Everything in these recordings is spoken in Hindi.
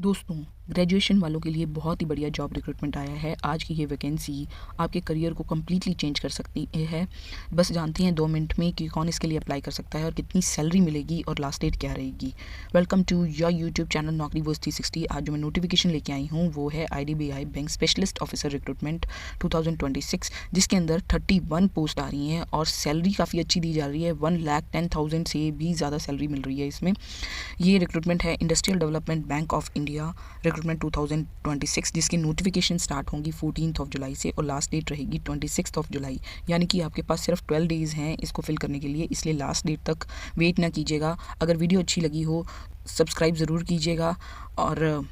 दोस्तों, ग्रेजुएशन वालों के लिए बहुत ही बढ़िया जॉब रिक्रूटमेंट आया है। आज की ये वैकेंसी आपके करियर को कम्प्लीटली चेंज कर सकती है। बस जानते हैं 2 मिनट में कि कौन इसके लिए अप्लाई कर सकता है और कितनी सैलरी मिलेगी और लास्ट डेट क्या रहेगी। Welcome to your YouTube channel Naukri verse 360। आज जो मैं नोटिफिकेशन लेके आई हूँ वो है IDBI bank specialist officer recruitment 2026, जिसके अंदर 31 पोस्ट आ रही हैं और सैलरी काफ़ी अच्छी दी जा रही है। 1,10,000 से भी ज़्यादा सैलरी मिल रही है इसमें। ये रिक्रूटमेंट है industrial development bank of India recruitment 2026, जिसकी नोटिफिकेशन स्टार्ट होंगी 14 जुलाई से और लास्ट डेट रहेगी 26 जुलाई। यानी कि आपके पास सिर्फ 12 डेज़ हैं इसको फिल करने के लिए, इसलिए लास्ट डेट तक वेट ना कीजिएगा। अगर वीडियो अच्छी लगी हो सब्सक्राइब ज़रूर कीजिएगा। और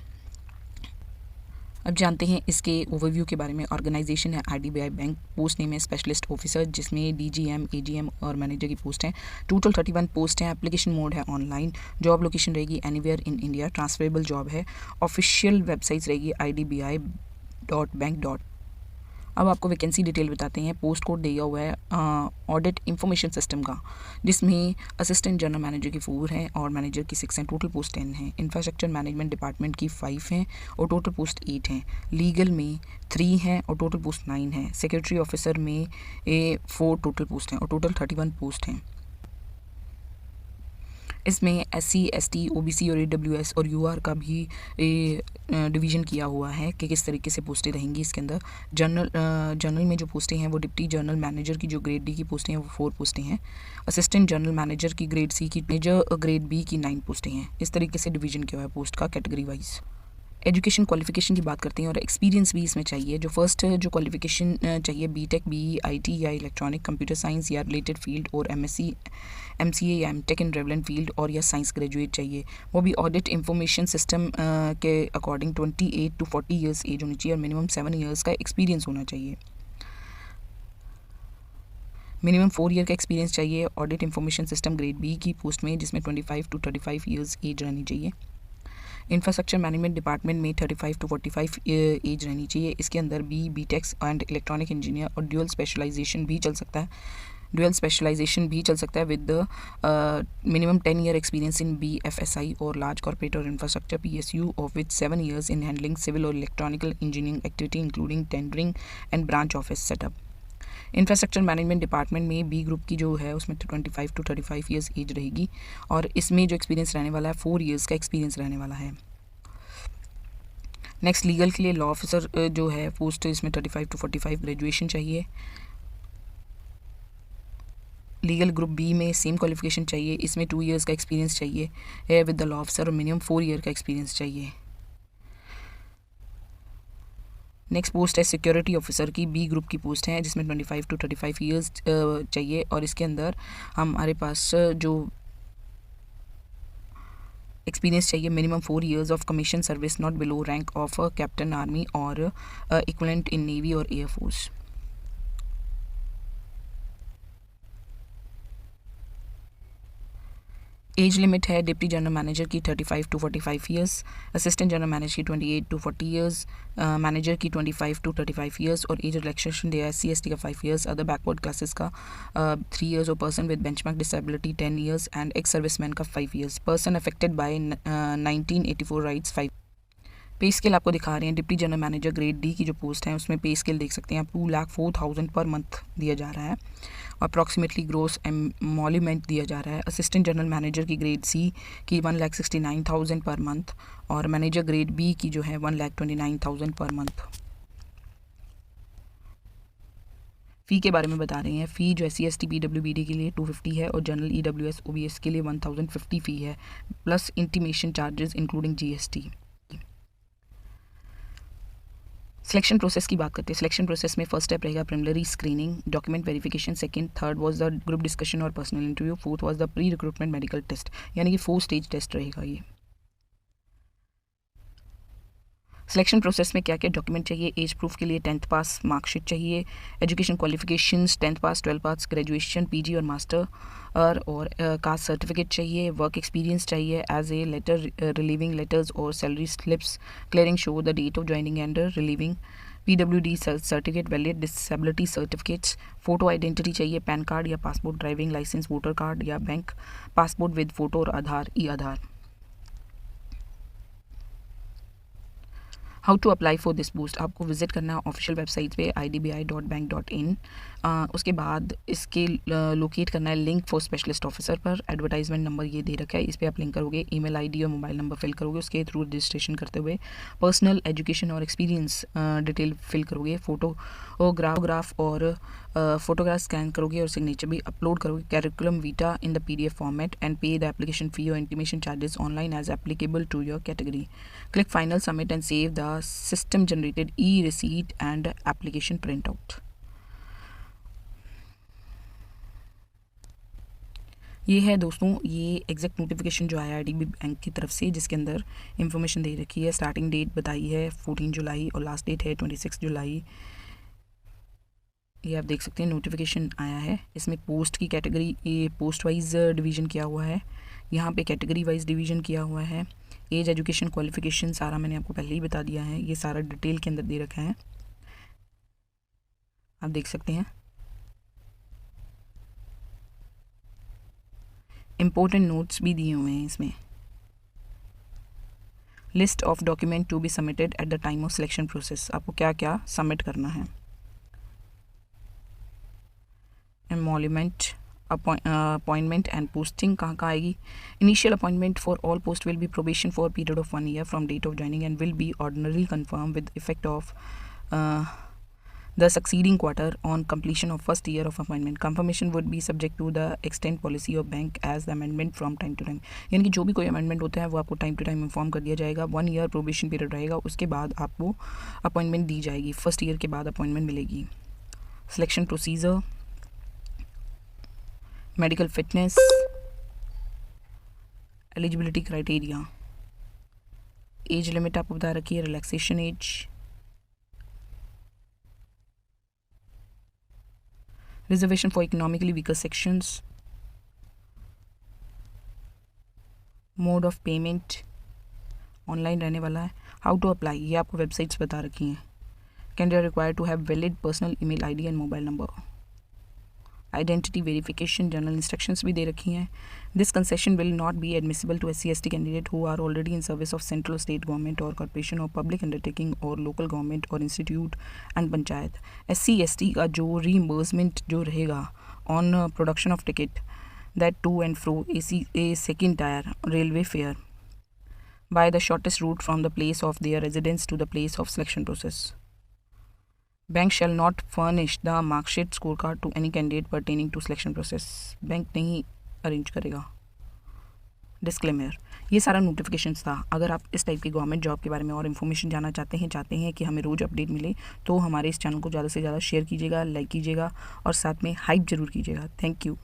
अब जानते हैं इसके ओवरव्यू के बारे में। ऑर्गेनाइजेशन है IDBI बैंक, पोस्ट नेम है स्पेशलिस्ट ऑफिसर, जिसमें DGM, AGM और मैनेजर की पोस्ट हैं। टोटल 31 पोस्ट हैं। एप्लीकेशन मोड है ऑनलाइन। जॉब लोकेशन रहेगी anywhere in India. Transferable job है। ऑफिशियल वेबसाइट रहेगी idbi.bank. अब आपको वैकेंसी डिटेल बताते हैं। पोस्ट कोड दिया हुआ है ऑडिट इंफॉर्मेशन सिस्टम का, जिसमें असिस्टेंट जनरल मैनेजर की 4 हैं और मैनेजर की 6 हैं। टोटल पोस्ट 10 हैं। इंफ्रास्ट्रक्चर मैनेजमेंट डिपार्टमेंट की 5 हैं और टोटल पोस्ट 8 हैं। लीगल में 3 हैं और टोटल पोस्ट 9 हैं। सेक्रेटरी ऑफिसर में 4 टोटल पोस्ट हैं और टोटल 31 पोस्ट हैं। इसमें SC, ST, OBC और AWS और UR का भी डिवीज़न किया हुआ है कि किस तरीके से पोस्टें रहेंगी इसके अंदर। जनरल में जो पोस्टें हैं वो डिप्टी जनरल मैनेजर की जो ग्रेड D की पोस्टें हैं वो 4 पोस्टें हैं। असिस्टेंट जनरल मैनेजर की ग्रेड C की, मेजर ग्रेड B की 9 पोस्टें हैं। इस तरीके से डिवीज़न किया हुआ है पोस्ट का कैटेगरी वाइज। एजुकेशन क्वालिफिकेशन की बात करते हैं और एक्सपीरियंस भी इसमें चाहिए। जो फर्स्ट जो क्वालिफिकेशन चाहिए BTech, BE, IT या इलेक्ट्रॉनिक कंप्यूटर साइंस या रिलेटेड फील्ड और MSc, MCA या MTech इन रेलेवेंट फील्ड और या साइंस ग्रेजुएट चाहिए। वो भी ऑडिट इंफॉर्मेशन सिस्टम के अकॉर्डिंग 28 to 40 ईयर्स एज होनी चाहिए और मिनिमम 7 ईयर्स का एक्सपीरियंस होना चाहिए। मिनिमम 4 ईयर का एक्सपीरियंस चाहिए audit information system grade B की पोस्ट में, जिसमें 25 to 35 ईयर्स एज रहनी चाहिए। इंफ्रास्ट्रक्चर मैनेजमेंट डिपार्टमेंट में 35 to 45 एज रहनी चाहिए। इसके अंदर BTech एंड इलेक्ट्रॉनिक इंजीनियर और ड्यूअल स्पेशलाइजेशन भी चल सकता है with minimum 10 year experience in BFSI और लार्ज कॉर्पोरेट और इंफ्रास्ट्रक्चर PSU और with 7 years in handling civil और electrical engineering activity including tendering and branch office setup. Infrastructure management department में B ग्रुप की जो है उसमें 25 to 35 ईयर्स एज रहेगी और इसमें जो एक्सपीरियंस रहने वाला है 4 ईयर्स का एक्सपीरियंस रहने वाला है। नेक्स्ट लीगल के लिए लॉ ऑफिसर जो है पोस्ट, इसमें 35 to 45 ग्रेजुएशन चाहिए। लीगल ग्रुप B में सेम क्वालिफिकेशन चाहिए। इसमें 2 ईयर्स का एक्सपीरियंस चाहिए विद द लॉ ऑफिसर और मिनिमम 4 ईयर का एक्सपीरियंस चाहिए। नेक्स्ट पोस्ट है सिक्योरिटी ऑफिसर की, B ग्रुप की पोस्ट है, जिसमें 25 to 35 ईयर्स चाहिए और इसके अंदर हमारे पास जो एक्सपीरियंस चाहिए minimum 4 years of commission service not below rank of captain army और इक्विवेलेंट इन नेवी और एयरफोर्स। एज लिमिट है डिप्टी जनरल मैनेजर की 35 to 45 years, assistant general manager की 28 to 40 ईयर्स, मैनेजर की 25 to 35 ईयर्स और एज रिलैक्सेशन दिया है SC ST का 5 ईयर्स, अदर बैकवर्ड क्लासेस का 3 ईयर्स और person with benchmark disability 10 years and ex serviceman का 5 years. Person affected by 1984 rights 5। पे स्केल आपको दिखा रहे हैं। Deputy general manager grade D की जो पोस्ट है उसमें पे स्केल देख सकते हैं आप 2,04,000 पर मंथ दिया जा रहा है। अप्रॉक्सीमेटली ग्रोस एमोल्यूमेंट दिया जा रहा है। असिस्टेंट जनरल मैनेजर की ग्रेड C की 1,69,000 पर मंथ और मैनेजर ग्रेड B की जो है 1,29,000 पर मंथ। फ़ी के बारे में बता रहे हैं। फ़ी जो SC ST PWBD के लिए 250 है और जनरल EWS OBS के लिए 1,050 फ़ी है, plus intimation charges including GST। Selection process की बात करते हैं। सिलेक्शन प्रोसेस में फर्स्ट स्टेप रहेगा preliminary screening, document verification, second third was the group discussion और personal interview, fourth was the pre recruitment medical test, यानी कि 4 स्टेज टेस्ट रहेगा ये। सिलेक्शन प्रोसेस में क्या क्या डॉक्यूमेंट चाहिए? एज प्रूफ के लिए 10th पास मार्कशीट चाहिए। Education qualifications 10th pass, 12 pass, graduation, PG और मास्टर और कास्ट सर्टिफिकेट चाहिए। वर्क एक्सपीरियंस चाहिए as a letter, relieving letters और salary slips clearing show the date of joining and relieving. PWD certificate, valid disability certificates. Photo identity चाहिए, पैन कार्ड या passport, driving licence, voter card या बैंक पासपोर्ट विद फोटो और Aadhaar, e Aadhaar. How to apply for this boost, आपको विजिट करना है ऑफिशियल वेबसाइट पे idbi.bank.in। उसके बाद इसके लोकेट करना है लिंक फॉर स्पेशलिस्ट ऑफिसर पर। एडवर्टाइजमेंट नंबर ये दे रखा है, इस पर आप लिंक करोगे, ईमेल आईडी और मोबाइल नंबर फिल करोगे, उसके थ्रू रजिस्ट्रेशन करते हुए पर्सनल एजुकेशन और एक्सपीरियंस डिटेल फिल करोगे, फोटोग्राफ और फोटोग्राफ स्कैन करोगे और सिग्नेचर भी अपलोड करोगे, curriculum vitae in the PDF format and pay the application fee और intimation charges online as applicable to your category. Click final submit and save the system generated e-receipt and application printout। ये है दोस्तों, ये एग्जैक्ट नोटिफिकेशन जो आया IDB बैंक की तरफ से, जिसके अंदर इंफॉर्मेशन दे रखी है। स्टार्टिंग डेट बताई है 14 जुलाई और लास्ट डेट है 26 जुलाई। ये आप देख सकते हैं नोटिफिकेशन आया है। इसमें पोस्ट की कैटेगरी, ये पोस्ट वाइज डिवीज़न किया हुआ है, यहाँ पे कैटेगरी वाइज डिवीज़न किया हुआ है। एज, एजुकेशन, क्वालिफिकेशन सारा मैंने आपको पहले ही बता दिया है, ये सारा डिटेल के अंदर दे रखा है, आप देख सकते हैं। इम्पोर्टेंट नोट्स भी दिए हुए हैं इसमें। List of document to be submitted at the time of selection process, आपको क्या क्या सबमिट करना है। एमोल्यूमेंट, अपॉइंटमेंट एंड पोस्टिंग कहाँ आएगी। Initial appointment for all post will be probation for period of 1 year from date of joining and will be ordinary confirm with effect of the succeeding quarter on completion of first year of appointment. Confirmation would be subject to the extent policy of bank as the amendment from time to time। यानी कि जो भी कोई अमेंडमेंट होता है वो आपको टाइम टू टाइम इन्फॉर्म कर दिया जाएगा। 1 year प्रोबेशन पीरियड रहेगा, उसके बाद आपको अपॉइंटमेंट दी जाएगी, फर्स्ट ईयर के बाद अपॉइंटमेंट मिलेगी। Selection procedure, medical fitness, eligibility criteria, age limit आपको बता रखी है, relaxation age, reservation for economically weaker sections, mode of payment online रहने वाला है। हाउ टू अप्लाई, ये आपको वेबसाइट्स बता रखी हैं। Candidate required to have valid personal email ID and mobile number. Identity verification, general instructions भी दे रखी हैं। This concession will not be admissible to SC/ST candidate who are already in service of central state government और कॉर्पोरेशन और पब्लिक अंडरटेकिंग और लोकल गवर्नमेंट और इंस्टीट्यूट एंड पंचायत। SC/ST का जो रीइम्बर्समेंट जो रहेगा on production of ticket that to and fro a second tyre railway fare by the shortest route from the place of their residence to the place of selection process. Bank shall not furnish the marksheet scorecard to any candidate pertaining to selection process। Bank नहीं अरेंज करेगा। डिस्क्लेमर, ये सारा नोटिफिकेशंस था। अगर आप इस टाइप की गवर्नमेंट जॉब के बारे में और इन्फॉर्मेशन जानना चाहते हैं कि हमें रोज़ अपडेट मिले, तो हमारे इस चैनल को ज़्यादा से ज़्यादा शेयर कीजिएगा, लाइक कीजिएगा और साथ में हाइप ज़रूर कीजिएगा। Thank you.